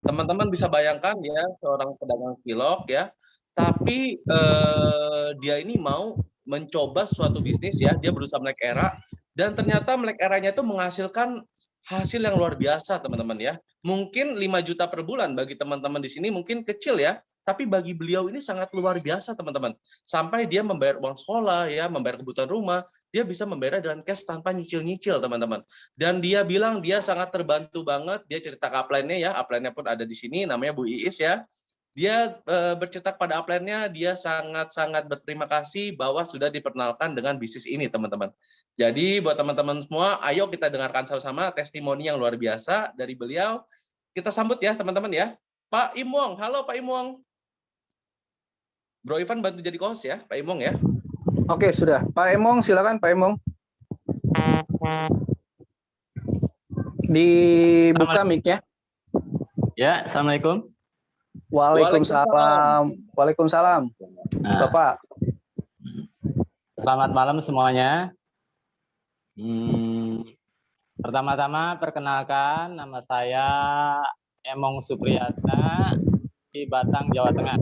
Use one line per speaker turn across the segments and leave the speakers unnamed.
Teman-teman bisa bayangkan ya, seorang pedagang cilok ya, tapi, dia ini mau mencoba suatu bisnis ya, dia berusaha melek era, dan ternyata melek eranya itu menghasilkan hasil yang luar biasa teman-teman ya. Mungkin 5 juta per bulan bagi teman-teman di sini mungkin kecil ya, tapi bagi beliau ini sangat luar biasa teman-teman. Sampai dia membayar uang sekolah ya, membayar kebutuhan rumah, dia bisa membayar dengan cash tanpa nyicil-nyicil teman-teman. Dan dia bilang dia sangat terbantu banget, dia cerita ke upline-nya ya, upline-nya pun ada di sini namanya Bu Iis ya. Dia, bercerita kepada upline-nya, dia sangat-sangat berterima kasih bahwa sudah diperkenalkan dengan bisnis ini, teman-teman. Jadi buat teman-teman semua, ayo kita dengarkan sama-sama testimoni yang luar biasa dari beliau. Kita sambut ya, teman-teman ya. Pak Imong, halo Pak Imong. Bro Ivan bantu jadi host ya, Pak Imong ya.
Oke, sudah. Pak Emong, silakan Pak Emong. Dibuka mic-nya.
Ya, Assalamualaikum.
Waalaikumsalam. Waalaikumsalam.
Nah,
Bapak.
Selamat malam semuanya. Pertama-tama perkenalkan, nama saya Emong Supriyatna di Batang, Jawa Tengah.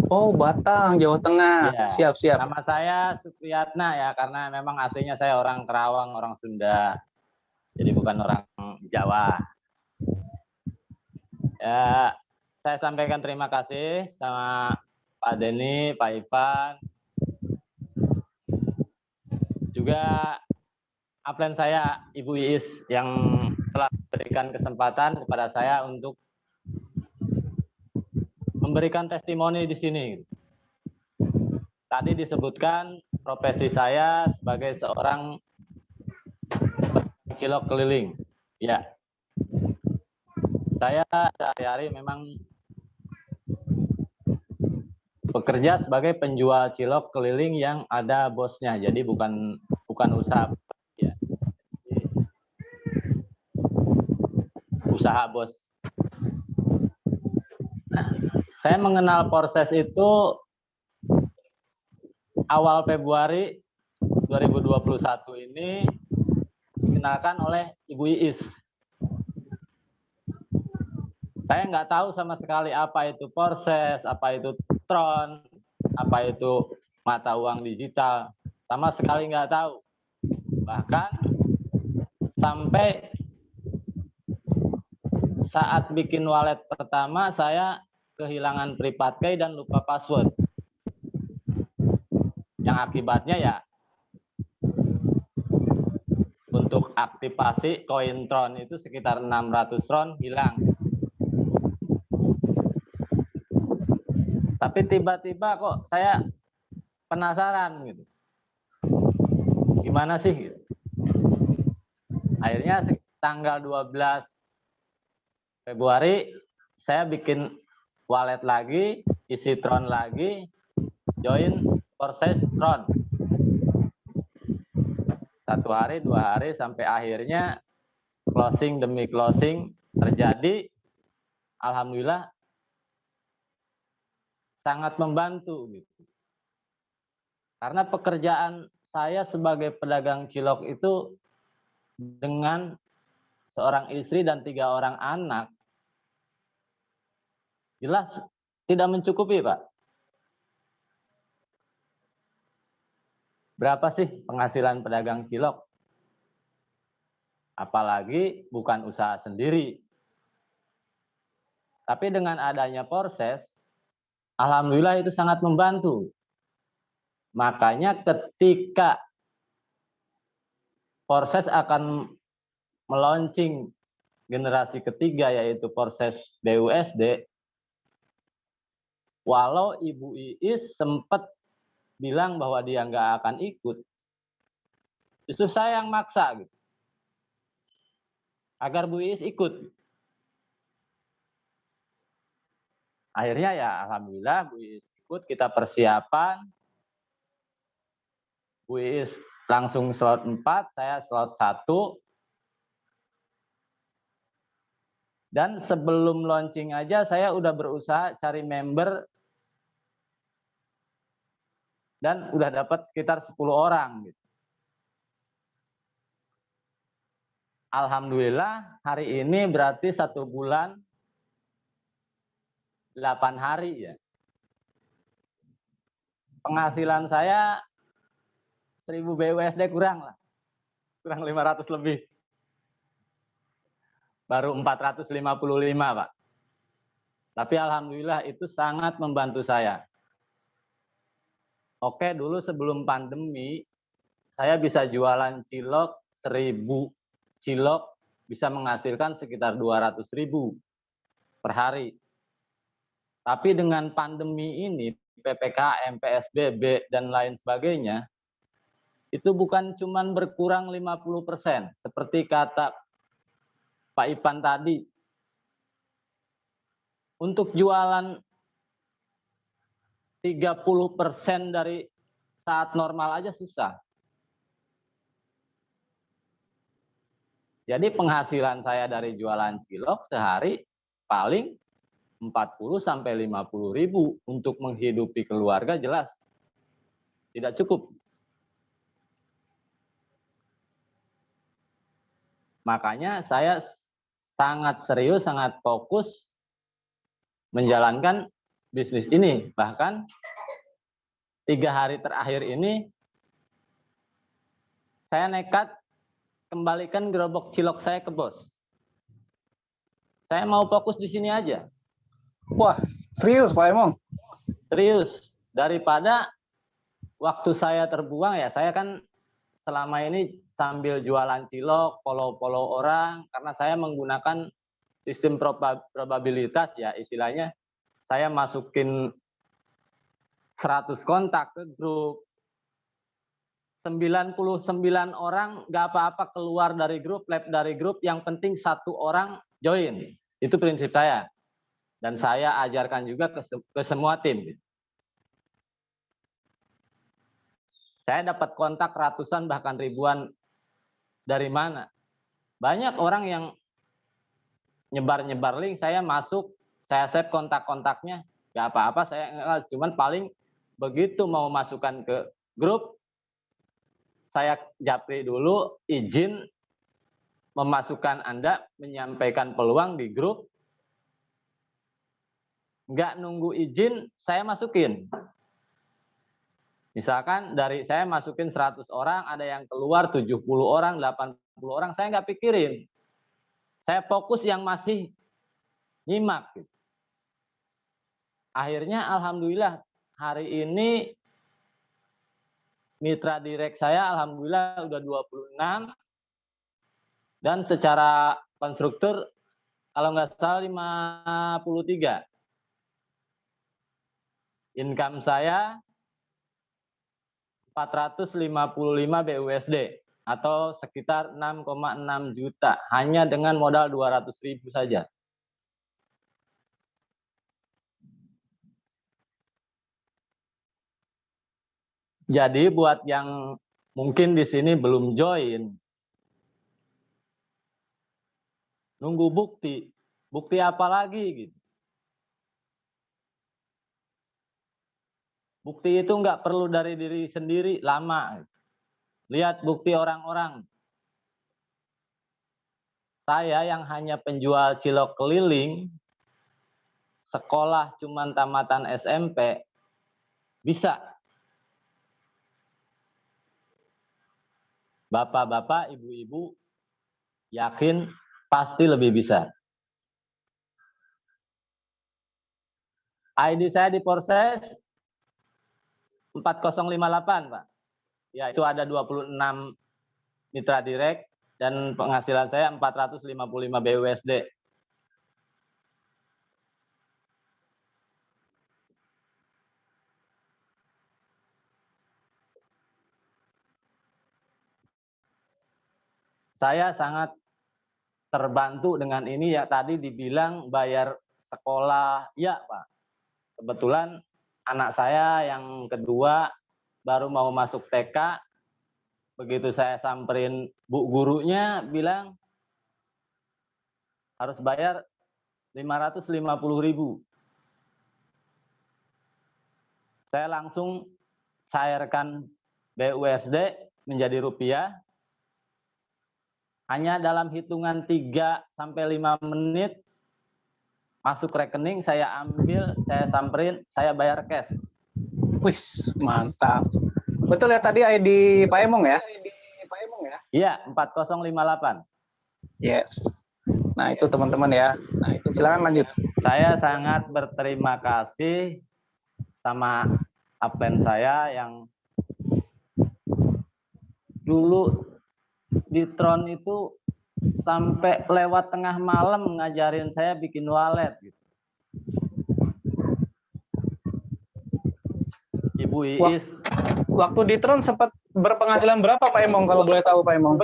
Oh, Batang, Jawa Tengah.
Ya,
Siap.
nama saya Supriyatna ya, karena memang aslinya saya orang Kerawang, orang Sunda. Jadi bukan orang Jawa. Ya, saya sampaikan terima kasih sama Pak Denny, Pak Ivan, juga upline saya Ibu Iis yang telah memberikan kesempatan kepada saya untuk memberikan testimoni di sini. Tadi disebutkan profesi saya sebagai seorang cilok keliling. Ya, saya sehari-hari memang bekerja sebagai penjual cilok keliling yang ada bosnya. Jadi bukan usaha ya. Usaha bos. Nah, saya mengenal proses itu awal Februari 2021 ini dikenalkan oleh Ibu Iis. Saya nggak tahu sama sekali apa itu proses, apa itu Tron, apa itu mata uang digital, sama sekali nggak tahu. Bahkan sampai saat bikin wallet pertama saya kehilangan private key dan lupa password. Yang akibatnya ya untuk aktivasi koin Tron itu sekitar 600 Tron hilang. Tapi tiba-tiba kok saya penasaran gitu. Gimana sih gitu. Akhirnya tanggal 12 Februari saya bikin wallet lagi, isi Tron lagi, join proses Tron. 1 hari, 2 hari, sampai akhirnya closing demi closing terjadi. Alhamdulillah sangat membantu gitu. Karena pekerjaan saya sebagai pedagang cilok itu dengan seorang istri dan 3 orang anak jelas tidak mencukupi, Pak. Berapa sih penghasilan pedagang cilok? Apalagi bukan usaha sendiri. Tapi dengan adanya proses, alhamdulillah itu sangat membantu. Makanya ketika proses akan meluncing generasi ketiga yaitu proses BUSD, walau Ibu Iis sempat bilang bahwa dia nggak akan ikut, justru saya yang maksa gitu, agar Bu Iis ikut. Akhirnya ya alhamdulillah Bu Iis ikut, kita persiapan. Bu Iis langsung slot 4, saya slot 1. Dan sebelum launching aja saya udah berusaha cari member dan udah dapat sekitar 10 orang gitu. Alhamdulillah hari ini berarti 1 bulan 8 hari ya. Penghasilan saya 1000 BUSD kurang lah. Kurang 500 lebih. Baru 455, Pak. Tapi alhamdulillah itu sangat membantu saya. Oke, dulu sebelum pandemi saya bisa jualan cilok 1000 cilok bisa menghasilkan sekitar 200.000 per hari. Tapi dengan pandemi ini, PPKM, PSBB, dan lain sebagainya, itu bukan cuma berkurang 50%, seperti kata Pak Ipan tadi. Untuk jualan 30% dari saat normal aja susah. Jadi penghasilan saya dari jualan cilok sehari paling 40 sampai 50.000 untuk menghidupi keluarga jelas tidak cukup. Makanya saya sangat serius, sangat fokus menjalankan bisnis ini. Bahkan 3 hari terakhir ini saya nekat kembalikan gerobak cilok saya ke bos. Saya mau fokus di sini aja.
Wah, serius Pak Emong?
Serius. Daripada waktu saya terbuang ya, saya kan selama ini sambil jualan cilok, follow orang, karena saya menggunakan sistem probabilitas ya, istilahnya saya masukin 100 kontak ke grup, 99 orang nggak apa-apa keluar dari grup, lab dari grup, yang penting 1 orang join. Itu prinsip saya. Dan saya ajarkan juga ke semua tim. Saya dapat kontak ratusan bahkan ribuan dari mana. Banyak orang yang nyebar link, saya masuk, saya save kontak-kontaknya, nggak apa-apa, saya cuman paling begitu mau masukkan ke grup, saya japri dulu izin memasukkan Anda, menyampaikan peluang di grup, nggak nunggu izin, saya masukin. Misalkan dari saya masukin 100 orang, ada yang keluar 70 orang, 80 orang, saya nggak pikirin. Saya fokus yang masih nyimak. Akhirnya alhamdulillah hari ini mitra direct saya alhamdulillah udah 26 dan secara konstruktur kalau nggak salah 53. Income saya 455 BUSD atau sekitar 6,6 juta hanya dengan modal 200.000 saja. Jadi buat yang mungkin di sini belum join, nunggu bukti. Bukti apa lagi gitu. Bukti itu nggak perlu dari diri sendiri, lama. Lihat bukti orang-orang. Saya yang hanya penjual cilok keliling, sekolah cuman tamatan SMP, bisa. Bapak-bapak, ibu-ibu, yakin pasti lebih bisa. ID saya di Polses 4058, Pak. Ya, itu ada 26 mitra direct dan penghasilan saya 455 BUSD. Saya sangat terbantu dengan ini ya, tadi dibilang bayar sekolah, ya Pak. Kebetulan anak saya yang kedua baru mau masuk TK, begitu saya samperin bu gurunya bilang harus bayar 550.000. Saya langsung cairkan BUSD menjadi rupiah. hanya dalam hitungan 3 sampai 5 menit masuk rekening, saya ambil, saya samperin, saya bayar cash.
Wis, mantap. Betul ya tadi ID Pak Emong ya?
Iya, 4058.
Yes. Nah, itu teman-teman ya. Nah, itu silakan lanjut.
Saya sangat berterima kasih sama upline saya yang dulu di Tron itu sampai lewat tengah malam ngajarin saya bikin wallet gitu. Ibu Iis.
Waktu di Tron sempat berpenghasilan berapa Pak Emong kalau boleh tahu Pak Emong?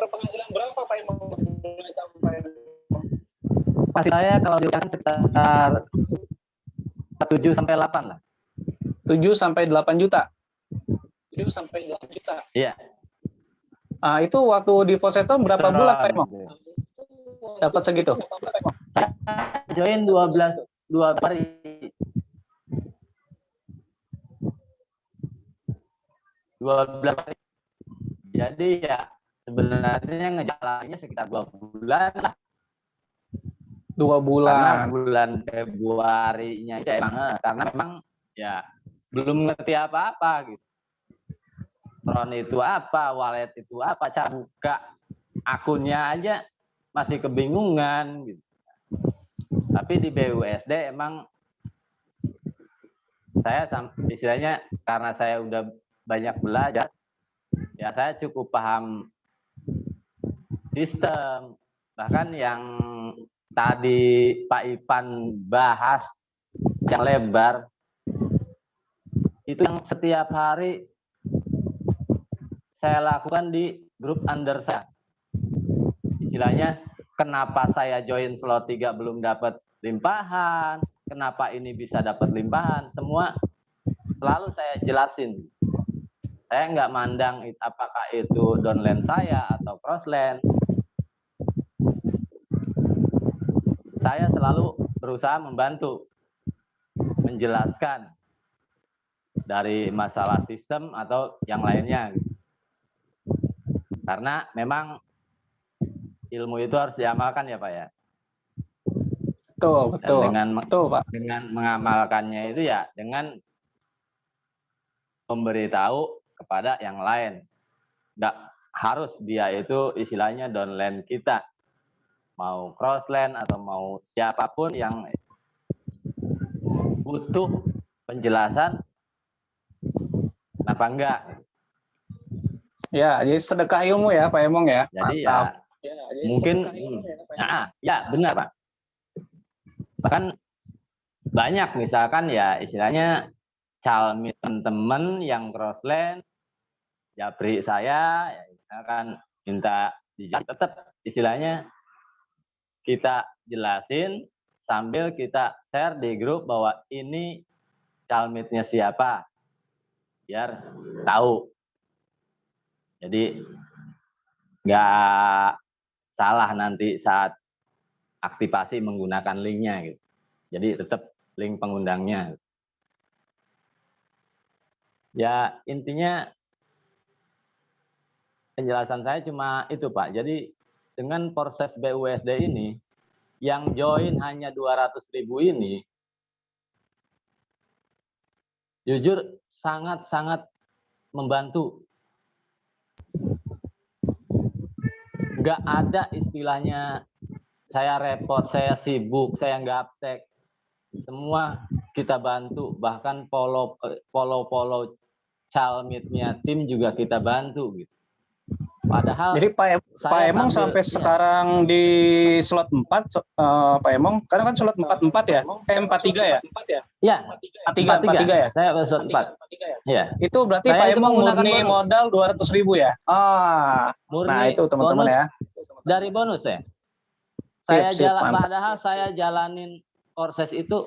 Pasti saya kalau diuangkan sekitar 7 sampai 8 lah.
7 sampai 8 juta.
Iya.
Ah, itu waktu di Posesor berapa bulan Pak Emong? Dapat segitu.
Saya join 2 hari. Jadi ya sebenarnya ngejalannya sekitar 2 bulan lah.
2 bulan.
Karena bulan Februarinya itu karena memang ya belum ngerti apa-apa gitu. Tron itu apa, wallet itu apa, cara buka akunnya aja masih kebingungan gitu. Tapi di BUSD emang saya istilahnya karena saya udah banyak belajar, ya saya cukup paham sistem. Bahkan yang tadi Pak Ipan bahas yang lebar, itu yang setiap hari saya lakukan di grup under saya. Istilahnya, kenapa saya join slot 3 belum dapat limpahan, kenapa ini bisa dapat limpahan, semua selalu saya jelasin. Saya nggak mandang apakah itu downline saya atau crossland. Saya selalu berusaha membantu, menjelaskan dari masalah sistem atau yang lainnya. Karena memang ilmu itu harus diamalkan ya Pak ya.
Betul.
Dan
betul Pak.
Dengan mengamalkannya itu ya dengan memberitahu kepada yang lain. Nggak harus dia itu istilahnya downline kita. Mau crossland atau mau siapapun yang butuh penjelasan, kenapa enggak?
Ya, jadi sedekah ilmu ya Pak Emong ya.
Jadi
mantap.
Mungkin ya benar Pak. Bahkan banyak misalkan ya istilahnya calmit teman-teman yang crossland, japri saya, ya misalkan minta tetap istilahnya kita jelasin sambil kita share di grup bahwa ini calmitnya siapa, biar tahu. Jadi nggak salah nanti saat aktivasi menggunakan linknya gitu. Jadi tetap link pengundangnya. Ya intinya penjelasan saya cuma itu Pak. Jadi dengan proses BUSD ini yang join hanya 200.000 ini jujur sangat-sangat membantu. Nggak ada istilahnya saya repot, saya sibuk, saya gaptek. Semua kita bantu, bahkan follow calmitnya tim juga kita bantu gitu. Padahal
jadi Pak Emong sampai sekarang di slot 4 Pak Emong, karena kan slot 44 ya? 43 ya?
Iya.
43 ya?
Saya slot 4. Iya.
Itu berarti
Saya
Pak
itu
Emong
menggunakan
murni modal 200.000 ya? Nah itu teman-teman ya.
Dari bonus ya. Padahal saya jalanin proses itu,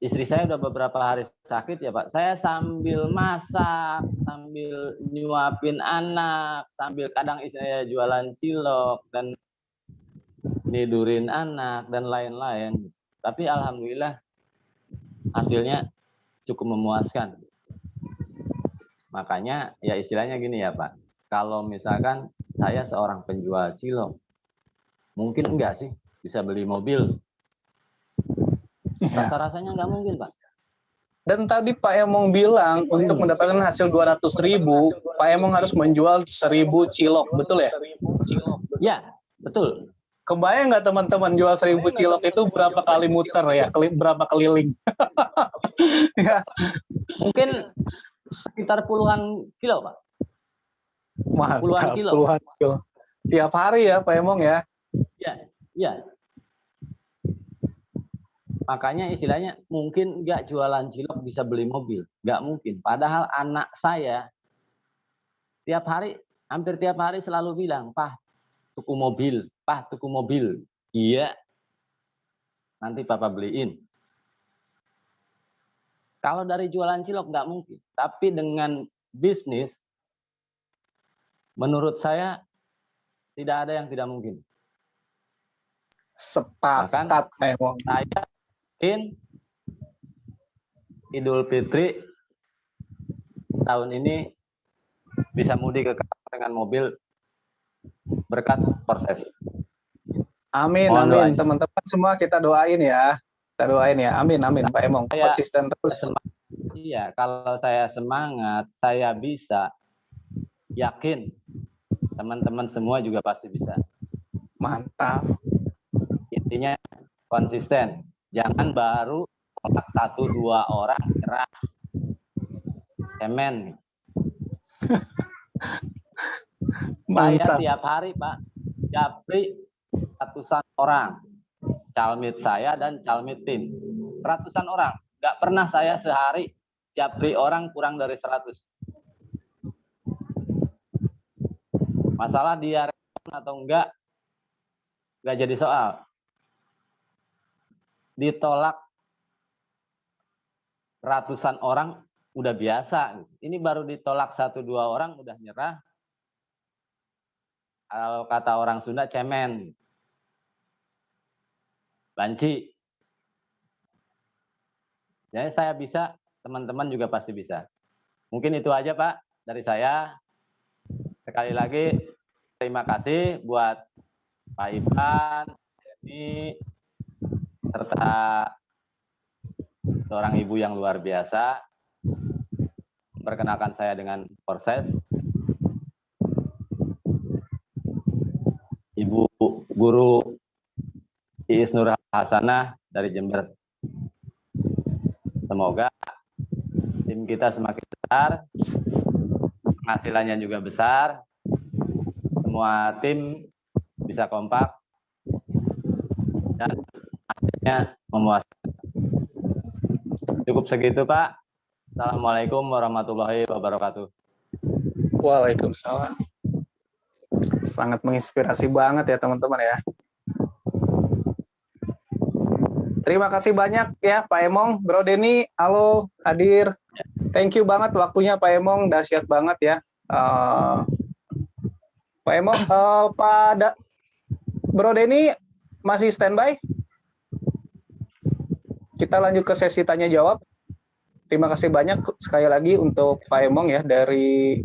istri saya udah beberapa hari sakit ya Pak. Saya sambil masak, sambil nyuapin anak, sambil kadang saya jualan cilok dan nidurin anak dan lain-lain. Tapi alhamdulillah hasilnya cukup memuaskan. Makanya ya istilahnya gini ya Pak. Kalau misalkan saya seorang penjual cilok. Mungkin enggak sih bisa beli mobil?
Ya.
Rasa-rasanya enggak mungkin, Pak.
Dan tadi Pak Emong bilang untuk mendapatkan hasil 200.000, Pak Emong harus menjual 1.000 cilok, betul ya?
Ya, betul.
Kebayang nggak teman-teman jual 1.000 cilok itu berapa kali muter ya? Berapa keliling? Ya,
Mungkin sekitar puluhan kilo, Pak.
mantap,
Puluhan kilo.
puluhan kilo. Tiap hari ya Pak Emong ya?
Ya, ya. Makanya istilahnya mungkin nggak jualan cilok bisa beli mobil. Nggak mungkin. Padahal anak saya tiap hari, hampir tiap hari selalu bilang, Pak, tuku mobil. Pak, tuku mobil. Iya. Nanti Papa beliin. Kalau dari jualan cilok nggak mungkin. Tapi dengan bisnis, menurut saya tidak ada yang tidak mungkin.
Sepakat Pak Emong.
Saya yakin Idul Fitri tahun ini bisa mudik ke Qatar dengan mobil berkat proses.
Amin, amin. Teman-teman semua kita doain ya. Kita doain ya. Amin, amin Pak Emong. Konsisten terus.
Iya, kalau saya semangat, saya bisa. Yakin teman-teman semua juga pasti bisa.
Mantap.
Intinya konsisten. Jangan baru tolak 1-2 orang nyerah. Cemen. Saya tiap hari, Pak, japri ratusan orang. Calmit saya dan calmit tim. Ratusan orang. Nggak pernah saya sehari japri orang kurang dari 100. Masalah dia respon atau enggak jadi soal. Ditolak ratusan orang udah biasa. Ini baru ditolak 1-2 orang udah nyerah. Kalau kata orang Sunda, cemen. Banci. Jadi saya bisa, teman-teman juga pasti bisa. Mungkin itu aja Pak dari saya. Sekali lagi terima kasih buat Pak Ivan, Denny, serta seorang ibu yang luar biasa. Perkenalkan saya dengan Porses. Ibu Guru Iis Nur Hasanah dari Jember. Semoga tim kita semakin besar, penghasilannya juga besar, semua tim bisa kompak, dan hasilnya memuaskan. Cukup segitu Pak. Assalamualaikum warahmatullahi wabarakatuh.
Waalaikumsalam. Sangat menginspirasi banget ya teman-teman ya. Terima kasih banyak ya Pak Emong, Bro Denny, halo hadir. Thank you banget waktunya Pak Emong, dahsyat banget ya. Pak Emong, Bro Denny masih standby? Kita lanjut ke sesi tanya jawab. Terima kasih banyak sekali lagi untuk Pak Emong ya dari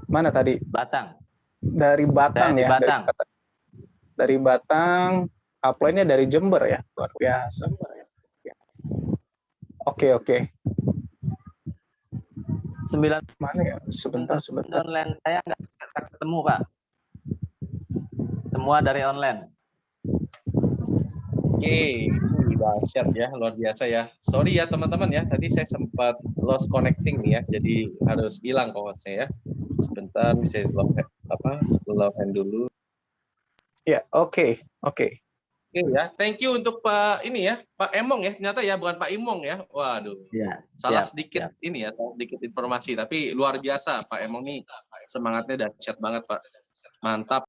mana tadi?
Batang.
Dari Batang ya.
Batang.
Dari Batang, upline-nya dari Jember ya. Luar biasa. Oke.
9
mana ya? Sebentar.
Online saya nggak ketemu Pak. Semua dari online.
Oke, dahsyat ya, luar biasa ya. Sorry ya teman-teman ya, tadi saya sempat lost connecting nih ya, jadi harus hilang kawasnya ya. Sebentar bisa log hand dulu.
Ya, oke.
Oke ya, thank you untuk Pak ini ya, Pak Emong ya, ternyata ya bukan Pak Imong ya. Waduh.
Ya,
salah sedikit ini ya, sedikit informasi, tapi luar biasa Pak Emong nih, semangatnya dahsyat banget Pak. Mantap.